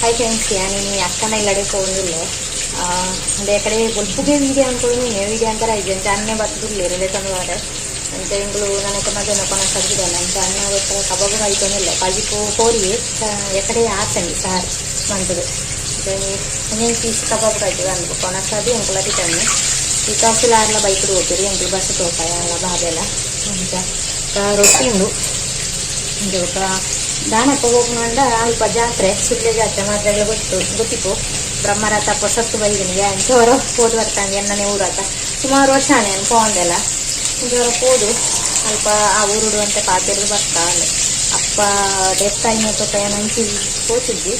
Hi friends, నేను అక్కన ఇల్లడే పోనులే అంటే ఎక్కడే గొల్పుగే వీడియో అనుకోని నే వీడియో అంటారా ఇది అన్నే బతుకులు ರಿಲೇಟನ್ ವಾರೆ ಅಂತ ಇಂಗಳು ನನಗೆ ಮಧ್ಯಾಹ್ನ ಕೊನ ಸಜ್ಜಿದಲ್ಲ ಅಂತ ಅನ್ನ ಗೊತ್ತರ ಕಬಾಬು ಆಯ್ತೋನಿಲ್ಲ ಪಜಿಪು ಕೋರಿ ಎಕಡೆ ಆತಂಡಿ ಸಾರ್ ಮಂತದು నేను పీస్ కబాబ్ కట్టు అందుకు కొనసాది ఇంకలటి తన్ని ఈ కాఫీలు ఆర్ల బైకుడు పోతుంది ఇంకలు బస్సు తోపాయి అలా బాధేలా ఇంకా ರೊಟ್ಟಿ ಉಂಡು ఒక ದಾನಪ್ಪ ಹೋಗೋಣ ಅಲ್ಪ ಜಾತ್ರೆ ಸುಳ್ಯ ಜಾತ್ರೆ ಮಾತ್ರ ಗೊತ್ತಿಪ್ಪು ಬ್ರಹ್ಮರಥ ಸತ್ತು ಬೈದಿನಿಗೆ ಅಂಚವರ ಹೋದ್ ಬರ್ತಾನೆ ಎಣ್ಣನೆ ಊರಾತ ಸುಮಾರು ವರ್ಷಾನೆ ಅನ್ಕೊಂಡೆಲ್ಲ ಇಂಚವರ ಹೋದು ಅಲ್ಪ ಆ ಊರುಡು ಅಂತ ಪಾತಿರು ಬರ್ತಾ ಅಪ್ಪ ಡೆತ್ ಆಯ್ತು ಪಯನ ಅಂಚಿ ಹೋತಿದ್ದಿ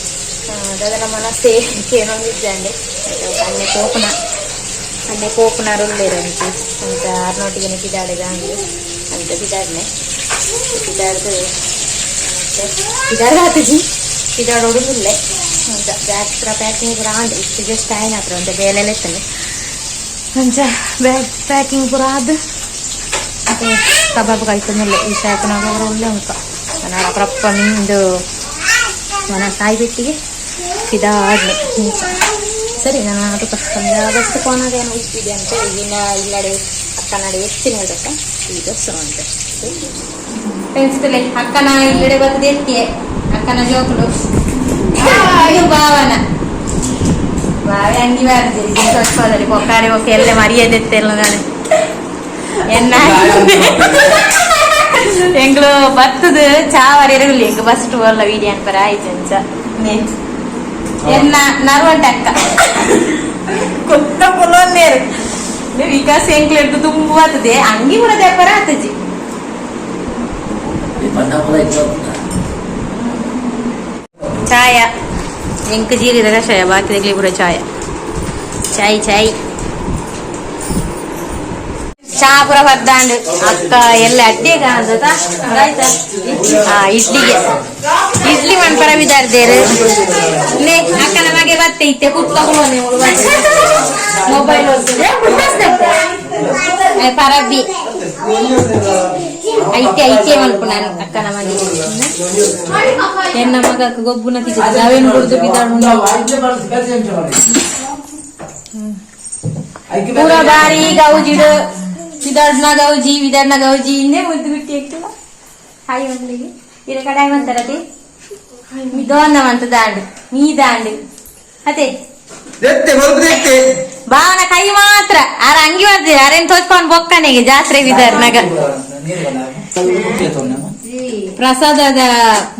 ಅದರ ಮನಸ್ಸೇ ಕೇಳೋಂಗಿದ್ದಂಡೆ ಅನ್ನೆ ಕೋಪನ ರೊಲ್ಲೇರಂಚಿ ಅಂತ ಆರ್ನೋಟಿಗೆ ಕಿದಾಡಿದ ಹಂಗೆ ಅಂತ ಕಿದಾಡ್ನೆ ಕಿದಾಡ್ದು ಕಿದಾಡ್ಗಾತಿದ್ದಿ ಕಿದಾಡೋಡುದಿಲ್ಲೇ ಅಂತ ಬ್ಯಾಗ್ ಪ್ಯಾಕಿಂಗ್ ಪೂರ ಆಂಡ್ರಿ ಇಷ್ಟು ಜಸ್ಟ್ ಆಯ್ನ ಹತ್ರ ಅಂತ ಬೇಲೆಲ್ಲ ಇತ್ತಾನೆ ಅಂಚ ಬ್ಯಾಗ್ ಪ್ಯಾಕಿಂಗ್ ಪೂರ ಆದ ಮತ್ತೆ ಕಬಾಬ್ ಕಲ್ತಂದಿಲ್ಲ ಈ ಶಾಖನಾಗ ಒಳ್ಳೆ ಉಂಟು ನಾನು ಪ್ರಪ್ಪ ನಿಂದು ಮನ ಸಾಯ್ಬಿಟ್ಟಿಗೆ ಕಿದಾಡ್ನೆ ಸರಿ ನಾನು ಅದು ಬಸ್ ಕೋನಾಗೇನು ಇಟ್ಟಿದೆ ಅಂತ ಈಗಿನ ಇಲ್ಲಡೆ ಅಕ್ಕನಾಡೆ ಹೆಚ್ಚಿನ ಹೇಳ್ಬೇಕ ಈಗ ಸೊಂಟೆ ಫ್ರೆಂಡ್ಸ್ಗಳೇ ಅಕ್ಕನ ಇಲ್ಲಡೆ ಬಂದು ಎತ್ತಿಯೇ ಅಕ್ಕನ ಜೋಕುಲು ಇದು ಭಾವನ ಬಾವೆ ಅಂಗಿ ಬಾರ್ದಿರಿ ಸ್ವಚ್ಛದಲ್ಲಿ ಕೊಕ್ಕಾಡೆ ಹೋಗಿ ಎಲ್ಲ ಮರಿಯದೆತ್ತೆಲ್ಲ ನಾನು ಎನ್ನ ಎಂಗ್ಳು ಬತ್ತದು ಚಾವರಿ ಇರಲಿ ಎಂಗ್ ಫಸ್ಟ್ ಎಲ್ಲ ವೀಡಿಯೋ ಅನ್ಪರ ಆಯ್ತು ಅಂಚ ಎನ್ನ ನರ್ವಂಟ ಅಕ್ಕ ಕೊತ್ತ ಪೊಲೋನ್ನೇರು ವಿಕಾಸ್ ಎಂಗ್ಳು ಎಡ್ದು ತುಂಬ ಬರ್ತದೆ ಅಂಗಿ ಕೂಡ ದೆಪ್ಪರ ಆತಜಿ ಚಾಯ ಎಂಕ್ ಜೀರಿದ ಕಷಾಯ ಬಾಕಿದಾಗಲಿ ಪೂರ ಚಾಯ ಚಾಯ್ ಚಾಯ್ ಚಾ ಪೂರ ಬರ್ದಾಂಡು ಅಕ್ಕ ಎಲ್ಲ ಅಡ್ಡಿಗೆ ಕಾಣದ ಆಯ್ತಾ ಇಡ್ಲಿಗೆ ಇಡ್ಲಿ ಮನ್ಪರ ಬಿದ್ದಾರ್ದೇರು ನೇ ಅಕ್ಕನ ಮಗೆ ಬತ್ತೆ ಇತ್ತೆ ಕುತ್ಕೊಂಡು ನೀವು ಮೊಬೈಲ್ ಪರಬ್ಬಿ ಐತೆ ಐತೆ ಮಲ್ಪ ನಾನು ಅಕ್ಕನ ಮಗೆ ಎನ್ನ ಮಗ ಗೊಬ್ಬುನ ತಿಕ್ಕ ನಾವೇನು ಕೊಡ್ದು ಬಿದ್ದಾಡು ಪೂರ ಬಾರಿ ಗೌಜಿಡು ವಿದರ್ನ ಗೌಜಿ ವಿದರ್ನ ಗೌಜಿ ಹಿಂದೆ ಮುದ್ದು ಬಿಟ್ಟಿ ಆಗ್ತಿಲ್ಲ ಹಾಯ್ ಮಕ್ಕಳಿಗೆ ಇರ ಕಡಾಯಿ ಮಂತಾರತಿ ದೋನ್ನವಂತ ದಾಂಡು ನೀ ದಾಂಡು ಅದೇ ಭಾವನ ಕೈ ಮಾತ್ರ ಆರ ಅಂಗಿ ಬರ್ತೀರಿ ಅರೇನ್ ತೋಚ್ಕೊಂಡು ಬೊಕ್ಕನೆಗೆ ಜಾತ್ರೆ ವಿದರ್ನಾಗ ಪ್ರಸಾದದ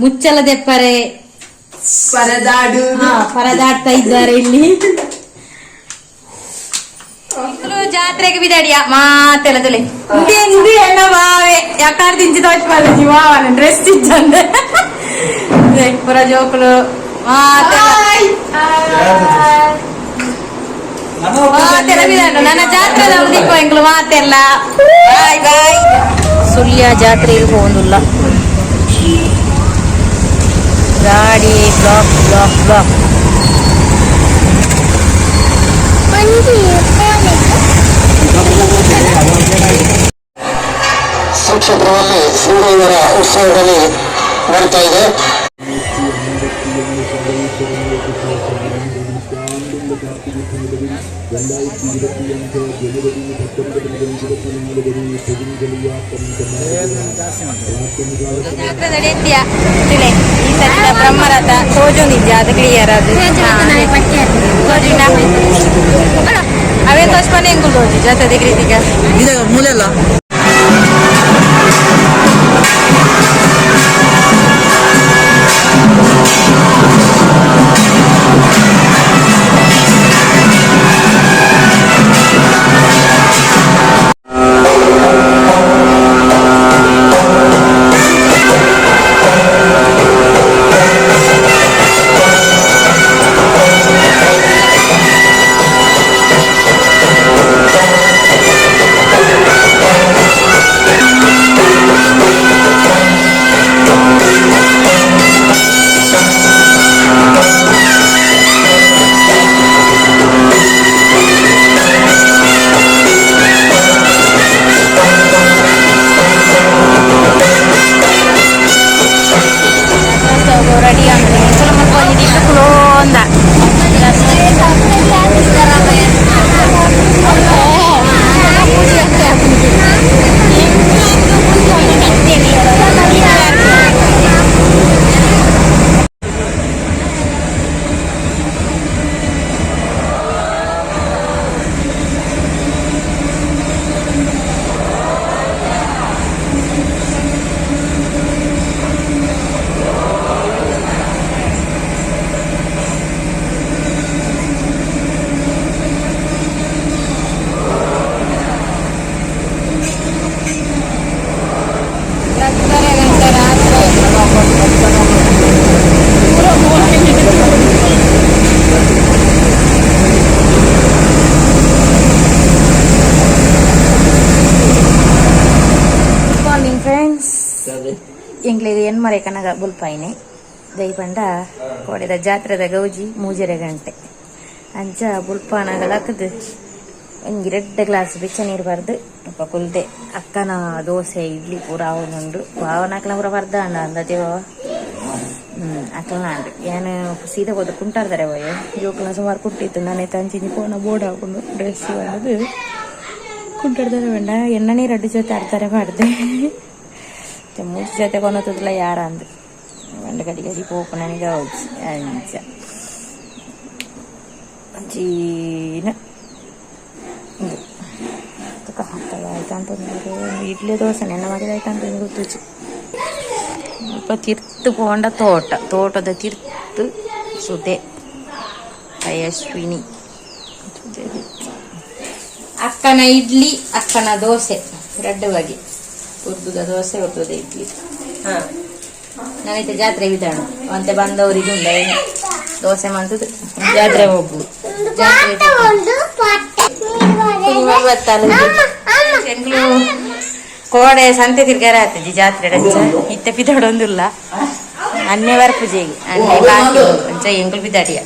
ಮುಚ್ಚಲ ದೆಪ್ಪರೆ ಪರದಾಡ್ತಾ ಇದ್ದಾರೆ ಇಲ್ಲಿ ಜಾತ್ರೆಗೆ ಬಿದಾಡಿಯ ಮಾತೆಲ್ಲ ತಲೆ ಇಂದು ಎನ್ನ ಮಾವೆ ಯಾಕಾರ್ ದಿಂಚಿ ತೋಚ್ಬಾರ್ದು ಜೀವಾವನ ಡ್ರೆಸ್ ಇಚ್ಚಂದೆ ಪುರ ಜೋಕುಲು ಮಾತೆಲ್ಲ ಬಿದಾಡು ನನ್ನ ಜಾತ್ರೆ ದೀಪ ಎಂಗ್ಳು ಮಾತೆಲ್ಲ ಬಾಯ್ ಬಾಯ್ ಸುಳ್ಯ ಜಾತ್ರೆಗೆ ಹೋಗುದಿಲ್ಲ ಗಾಡಿ ಬ್ಲಾಕ್ ಬ್ಲಾಕ್ ಬ್ಲಾಕ್ ಕ್ಷೇತ್ರದಲ್ಲಿ ಸೂರ್ಯವರ ಉತ್ಸವದಲ್ಲಿ ನಡೀತಾ ಇದೆ. ಜಾತ್ರೆ ನಡೆಯುತ್ತೀಯ ಈ ಸಲ ಬ್ರಹ್ಮರಥ ಸೋಜು ನಿಜ ಅದು ಕ್ಲಿಯರ್ ಅದು ಅವೇ ತೋಚ್ಕೊಂಡು ಹೆಂಗು ಸೋಜು ಜಾತ್ರೆ ದಿಗ್ರೀತಿಗ ಮೂಲೆಲ್ಲ ಮರೆ ಕನಗ ಬುಲ್ಪಾಯಿನಿ ದೈಪಂಡ ಕೋಡೆದ ಜಾತ್ರೆದ ಗೌಜಿ ಮೂಜೆರೆ ಗಂಟೆ ಅಂಚ ಬುಲ್ಪಾನಗಳಕ್ಕದು ಒಂಜಿ 2 ಗ್ಲಾಸ್ ಬೆಚ್ಚ ನೀರು ಬರ್ದು ಅಪ್ಪ ಕುಲ್ದೆ ಅಕ್ಕನ ದೋಸೆ ಇಡ್ಲಿ ಪೂರ ಅವನುಂಡು ಭಾವನಾಕ್ಲ ಪೂರ ಬರ್ದ ಅಂದೇವ ಅಕ್ಲನಾಂಡು ಏನು ಸೀದಾ ಹೋದ ಕುಂಟಾರ್ದಾರೆ ಹೋಯ್ ಜೋಕ್ಲ ಸುಮಾರು ಕುಟ್ಟಿತ್ತು ನಾನೇ ತಂಚಿನಿ ಪೋನ ಬೋರ್ಡ್ ಹಾಕೊಂಡು ಡ್ರೆಸ್ ಬಂದದು ಕುಂಟಾಡ್ದಾರೆ ಬೇಡ ಎಣ್ಣೆ 2 ಜೊತೆ ಆಡ್ತಾರೆ ಮಾಡಿದೆ 3 ಜೊತೆ ಕೊನೋತದ್ಲ ಯಾರ ಅಂದು ಬಂಡ ಗಡಿ ಗಡಿ ಪೋಪು ನನಗೆ ಹೌದು ಅಂಚ ಚೀನ ಇದು ಆಯ್ತಾ ಅಂತ ಇಡ್ಲಿ ದೋಸೆ ನೆನ್ನ ಮಾಡಿದಾಯ್ತಾ ಅಂತ ಗೊತ್ತು ಸ್ವಲ್ಪ ತಿರ್ತು ಪೋಂಡ ತೋಟದ ತಿರ್ತು ಸುದೆ ಯಶ್ವಿನಿ ಅಕ್ಕನ ಇಡ್ಲಿ ಅಕ್ಕನ ದೋಸೆ 2 ಬಗೆ ಉರ್ದುದ ದೋಸೆ ಉರ್ದುದ ಇಡ್ಲಿ ನಾನೈತೆ ಜಾತ್ರೆ ವಿಧಾನ ಅಂತೆ ಬಂದವರಿಗೆ ಉಂಡ ದೋಸೆ ಮಂತದ್ದು ಜಾತ್ರೆ ಹೋಗುದು ಜಾತ್ರೆ ಕೋಡೆ ಸಂತೆ ತಿರ್ಗಾರ ಆಗ್ತದೆ ಜಾತ್ರೆ ಇತ್ತ ಪಿದಾಡೊಂದಿಲ್ಲ ಅನ್ನೆ ಪೂಜೆಗೆ ಅನ್ನೆ ಬಾಕಿ ಅಂಚ ಎಂಕುಲು ಬಿದ್ದಾಡಿಯ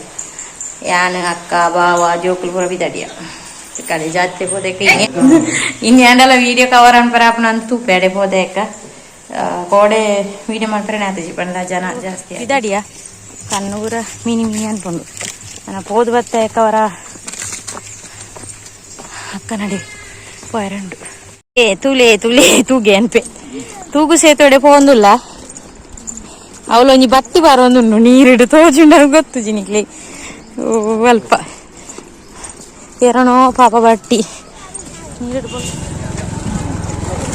ಯಾನು ಅಕ್ಕ ಬಾವ ಜೋಕುಲು ಪೂರ ಬಿದ್ದಾಡಿಯ ಕಡೆ ಜಾತ್ರೆ ಪೋದಕ್ಕೆ ಇನ್ನೆಲ್ಲ ವೀಡಿಯೋ ಕವರ್ ಅನ್ಪರಾಪನ ಅಂತ ತೂಪೇಡೆ ಪೋದಕ್ಕ ಕೋಡೆ ವೀಡಿಯೋ ಮಾಡ್ಪರೆ ಆತಜಿ ಬಂದ ಜನ ಜಾಸ್ತಿ ಬಿದ್ದಾಡಿಯ ಕಣ್ಣೂರ ಮಿನಿ ಅನ್ಕೊಂಡು ನಾನು ಪೋದು ಬತ್ತವರ ಅಕ್ಕ ನಡಿ ಪೋಯರಂಡು ತುಲೆ ತೂಗೆ ಅನ್ಪೆ ತೂಗು ಸೇತೋಡೆ ಪೋಂದುಲ್ಲ ಅವಳೊಂಜಿ ಬತ್ತಿ ಬರೋಂದುಂಡು ನೀರಿಡು ತೋಜುಂಡ ಗೊತ್ತು ಜಿನಿಕ್ಲಿ ಅಲ್ಪ ಎರಣೋ ಪಾಪ ಬಟ್ಟಿ ನೀರಿಡು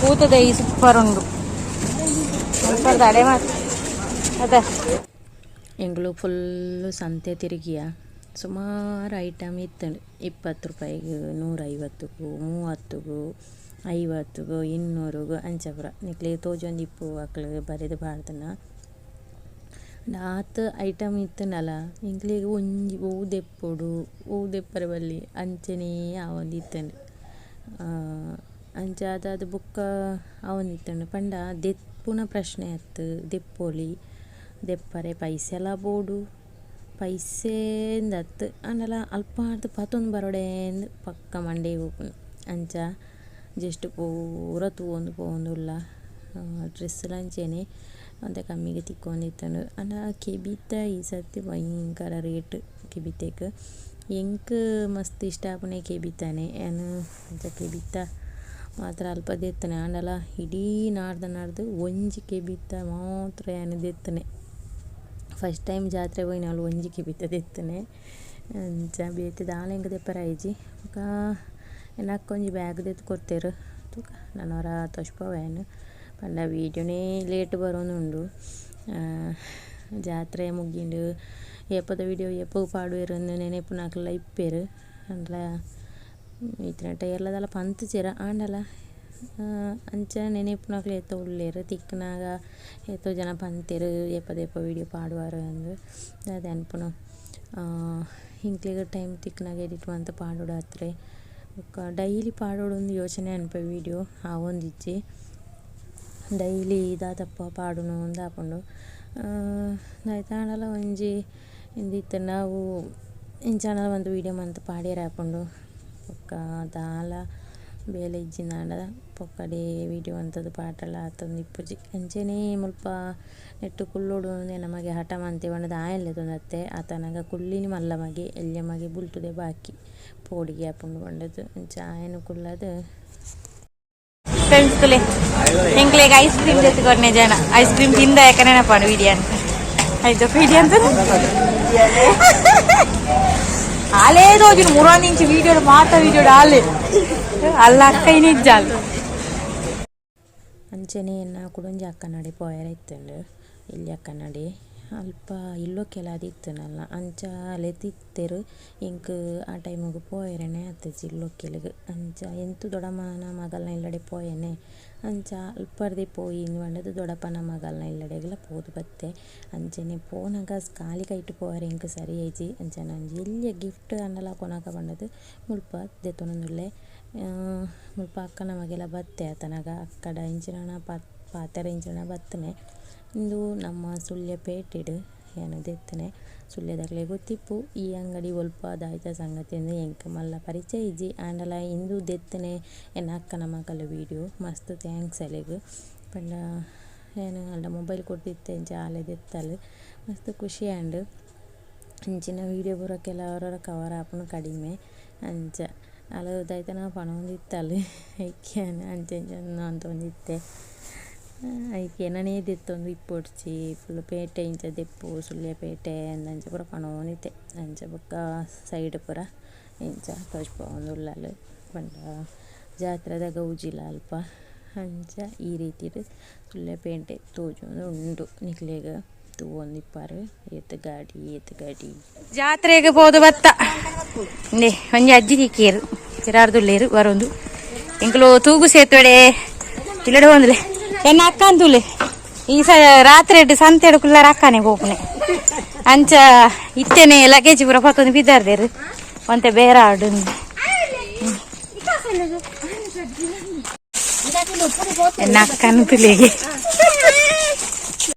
ಕೂತದ ಈ ಸೂಪರ್ ಉಂಡು ಸ್ವಲ್ಪ ತಡೆ ಮಾತು ಅದ ಎಂಗಳು ಫುಲ್ಲು ಸಂತೆ ತಿರುಗಿಯ ಸುಮಾರು ಐಟಮ್ ಇತ್ತು 20 ರೂಪಾಯಿಗೆ 150ಗೂ 30ಗೂ 50ಗೂ 200ಗೂ ಅಂಚಪುರ ನಿಕ್ಲೆ ತೋಜೊಂದು ಇಪ್ಪು ಮಕ್ಳಿಗೆ ಬರೆದು ಬಾರ್ದನ ನಾತ್ ಐಟಮ್ ಇತ್ತನಲ್ಲ ಇಂಕ್ಲಿಗೆ ಒಂಜಿ ಊದೆಪ್ಪರ ಬಲ್ಲಿ ಅಂಚನೇ ಅವೊಂದು ಇತ್ತಂಡು ಅಂಚ ಅದು ಬುಕ್ಕ ಅವೊಂದು ಇತ್ತಂಡು ಪಂಡ ದೆಪ್ಪುನ ಪ್ರಶ್ನೆ ಆಯ್ತು ದೆಪ್ಪೋಲಿ ದೆಪ್ಪರೆ ಪೈಸೆ ಎಲ್ಲ ಬೋಡು ಪೈಸೆಂದತ್ತು ಅಂಡಲ ಅಲ್ಪ ಆಡ್ದು ಪತ್ತೊಂದು ಬರೋಡೇಂದು ಪಕ್ಕ ಮಂಡೆ ಹೋಗ್ನು ಅಂಚ ಜಸ್ಟ್ ಪೂರ ಪೋಂದುಲ್ಲ ಡ್ರೆಸ್ಸಲಂಚೇನೆ ಅಂತ ಕಮ್ಮಿಗೆ ತಿಕ್ಕೊಂಡಿತ್ತಂಡು ಅಂಡ ಕೆಬಿತ್ತ ಈ ಸರ್ತಿ ಭಯಂಕರ ರೇಟ್ ಕೆಬಿತ್ತಕ್ಕೆ ಎಂಕ್ ಮಸ್ತ್ ಇಷ್ಟ ಆಪುನೆ ಕೆಬಿತ್ತಾನೆ ಏನು ಅಂಚ ಕೆಬಿತ್ತ ಮಾತ್ರ ಅಲ್ಪ ದೆತ್ತನೆ ಅಂಡಲ ಇಡೀ ನಾಡ್ದು ಒಂಜಿ ಕೆಬಿತ್ತ ಮಾತ್ರ ಏನು ದೆತ್ತನೆ ಫಸ್ಟ್ ಟೈಮ್ ಜಾತ್ರೆ ಹೋಗಿ ನಾವು ಒಂಜಿ ಕೆಬಿತ್ತ ದೆತ್ತನೆ ಅಂಚ ಬೇತೆ ದಾಳೆಂಗ ದೆಪ್ಪರ ಐಜಿ ಅಕ್ಕ ಎನ್ನಕ್ಕೊಂಜಿ ಬ್ಯಾಗ್ ದೆತ್ತು ಕೊಡ್ತೇರು ತೂಕ ನನ್ನವರ ತೊಷ್ಪವೇನು ಪಂಡ ವೀಡಿಯೋನೇ ಲೇಟ್ ಬರೋನುಂಡು ಜಾತ್ರೆ ಮುಗಿಂಡು ಏಪದ ವೀಡಿಯೋ ಏಪವು ಪಾಡುವೆರು ನೆನೆಪು ನಾಕಲ್ಲ ಇಪ್ಪೇರು ಅಂಡ್ಲ ಇತ್ತಿನ ಟೈರ್ಲದಲ್ಲ ಪಂತು ಚೀರ ಆಂಡಲ ಅಂಚ ನೆನೆಪು ನಾಕಲು ಏತ ಉಳ್ಳೇರು ತಿಕ್ಕನಾಗ ಏತೋ ಜನ ಪಂತೇರು ಏಪದ ವೀಡಿಯೋ ಪಾಡುವಾರು ಅಂದು ಅದೇ ಅನ್ಪುನು ಹಿಂಕ್ಲಿಗೆ ಟೈಮ್ ತಿಕ್ಕನಾಗ ಎಡಿಟ್ ಅಂತ ಪಾಡೋಡು ಹತ್ರ ಡೈಲಿ ಪಾಡೋಡು ಒಂದು ಯೋಚನೆ ಅನ್ಪ ವೀಡಿಯೋ ಆ ಒಂದಿಚ್ಚಿ ಡೈಲಿ ಇದಾದಪ್ಪ ಪಾಡುನು ಒಂದು ಹಾಕೊಂಡು ಆಯ್ತಾಣಲ್ಲ ಒಂಜಿ ಇಂದಿತ್ತು ನಾವು ಇಂಚಾನಲ್ಲ ಒಂದು ವೀಡಿಯೋ ಮಂತ ಪಾಡ್ಯಾರ ಹಾಕೊಂಡು ಪೊಕ್ಕ ದಾಲ ಬೇಲೆ ಇಜ್ಜಿಂದ ಪೊಕ್ಕಡೆ ವೀಡಿಯೋ ಅಂಥದ್ದು ಪಾಟಲ್ಲ ಆತೊಂದು ಇಪ್ಪುಜಿ ಅಂಚೆನೇ ಮುಲ್ಪ ನೆಟ್ಟು ಕುಲ್ಲೋಡು ನಮಗೆ ಹಠ ಮಂತೇವಣ್ಣದು ಆಯಲ್ಲೆದೊಂದು ಅತ್ತೆ ಆತನಾಗ ಕುಳ್ಳಿನಿ ಮಲ್ಲ ಮಗೆ ಎಲ್ಯ ಮಗೆ ಬುಲ್ಟುದೆ ಬಾಕಿ ಪೋಡಿಗೆ ಹಾಕೊಂಡು ಬಂಡದ್ದು ಅಂಚ ಆಯನು ಕುಲ್ಲದು ಫ್ರೆಂಡ್ಸ್ ಎಂಕ್ಲೆಗೆ ಐಸ್ ಕ್ರೀಮ್ ತೆತ್ಕೊಡ್ನೆ ಜನ ಐಸ್ ಕ್ರೀಮ್ ತಿಂದ ಯಾಕನೆ ಪಾಡು ವೀಡಿಯೋ ಅಂತ ಆಯ್ತು ವೀಡಿಯೋ ಅಂತ ಹಾಲೇ ತೋಜಿನ 3 ಇಂಚ್ ವೀಡಿಯೋ ಮಾತ ವೀಡಿಯೋ ಹಾಲೆ ಅಲ್ಲ ಅಕ್ಕ ನಿಜ್ಜಾಲು ಅಂಚನೆ ಕುಡೊಂಜಿ ಅಕ್ಕನಡಿ ಪೋಯರ ಇತ್ತಂಡು ಇಲ್ಲಿ ಅಕ್ಕನಡಿ ಅಲ್ಪ ಇಲ್ಲೋಕ್ಕೆಲ್ಲ ಅದಿತ್ತನಲ್ಲ ಅಂಚ ಲೆತಿತ್ತೆರು ಇಂಕ್ ಆ ಟೈಮಿಗೆ ಪೋಯರನೆ ಆತಜಿ ಇಲ್ಲೋಕ್ಕೆಲಿಗೆ ಅಂಚ ಎಂತು ದೊಡಮ್ಮನ ಮಗಲ್ನ ಇಲ್ಲಡೆ ಪೋಯನೆ ಅಂಚ ಅಲ್ಪರ್ದೆ ಪೋಯಿ ಬಂಡದು ದೊಡಪ್ಪನ ಮಗಲ್ನ ಇಲ್ಲಡೆಗೆಲ್ಲ ಪೋದು ಬತ್ತೆ ಅಂಚನೆ ಪೋನಾಗ ಖಾಲಿ ಕೈಟ್ಟು ಪೋಯರೆ ಇಂಕ್ ಸರಿ ಐಜಿ ಅಂಚ ನಂಜಿ ಎಲ್ಲಿಯ ಗಿಫ್ಟ್ ಅನ್ನಲ್ಲ ಕೊನಾಕ ಬಂಡದು ಮುಲ್ಪ ದೆತ್ತೊನೊಂದುಲ್ಲೆ ಮುಲ್ಪ ಅಕ್ಕನ ಮಗೆಲ್ಲ ಬತ್ತೆ ಆತನಾಗ ಅಕ್ಕಡ ಇಂಚಿನ ಪಾತೆರ ಇಂಚಿನ ಬತ್ತನೆ ಇಂದು ನಮ್ಮ ಸುಳ್ಯಪೇಟೆಡು ಏನದೆತ್ತನೆ ಸುಳ್ಯದಾಗಲೇ ಗೊತ್ತಿಪ್ಪು ಈ ಅಂಗಡಿ ಒಲ್ಪ ದಾಯ್ತ ಸಂಗತಿ ಅಂದರೆ ಎಂಕ ಮಲ್ಲ ಪರಿಚಯ ಇಜ್ಜಿ ಆಂಡಲ ಇಂದು ದೆತ್ತನೆ ಎನ್ನ ಅಕ್ಕನ ಮಕ್ಕಳ ವೀಡಿಯೋ ಮಸ್ತ್ ಥ್ಯಾಂಕ್ಸ್ ಅಲೆಗ್ ಪಂಡ ಏನು ಅಲ್ಲ ಮೊಬೈಲ್ ಕೊಟ್ಟಿತ್ತೆ ಜಾಲೆ ದೆತ್ತಲು ಮಸ್ತ್ ಖುಷಿ ಆಂಡ್ ಅಂಚಿನ ವೀಡಿಯೋ ಬರೋಕ್ಕೆಲ್ಲ ಅವರ ಕವರ್ ಆಪನು ಕಡಿಮೆ ಅಂಚ ಅಲ್ಲದಾಯ್ತ ನಾವು ಪಣ ಒಂದಿತ್ತಲ್ಲ ಐಕೆ ಅಂಚೆಂಚ ಅಂತ ಒಂದಿತ್ತೆ ಐಕೆ ನನೇ ದೆತ್ತೊಂದು ಇಪ್ಪೊಡ್ಚಿ ಫುಲ್ ಪೇಟೆ ಇಂಚ ದೆಪ್ಪು ಸುಳ್ಯಪೇಟೆ ಅಂಚ ಪೂರ ಪಣೋನಿತ್ತೆ ಅಂಚ ಬೊಕ್ಕ ಸೈಡ್ ಪೂರ ಇಂಚ ತೋಚ್ಪ ಒಂದು ಉಳ್ಳಲು ಪಂಡ ಜಾತ್ರೆದಾಗ ಉಜಿಲ ಅಲ್ಪ ಅಂಚ ಈ ರೀತಿ ಸುಳ್ಯಪೇಟೆ ತೋಜೊಂದು ಉಂಡು ನಿಕ್ಲೆಗ ಒಂದು ಇಪ್ಪಾರು ಎತ್ತು ಗಾಡಿ ಜಾತ್ರೆಗೆ ಹೋದು ಬತ್ತ ಒಂಜಿ ಅಜ್ಜಿ ತಿಕ್ಕೇರು ಚಿರಾರ್ದುಲ್ಲೇರು ಬರೋದು ಎಂಕಲು ತೂಗು ಸೇತುವೆ ಇಲ್ಲಡೆ ಹೋಂದ್ಲೆ ಎನ್ನ ಅಕ್ಕ ಅಂತೂಲೆ ಈ ರಾತ್ರಿ ಸಂತೆ ಕುಲ್ಲರ ಅಕ್ಕನೆ ಹೋಗ್ನೆ ಅಂಚ ಇತ್ತೇನೆ ಲಗೇಜ್ ಪೂರ ಪತ್ತೊಂದು ಬಿದ್ದಾರ್ದೇರು ಒಂತೆ ಬೇರೆ ಆಡು ಎನ್ನ ಅಕ್ಕ ಅಂತೂಲೆಗೆ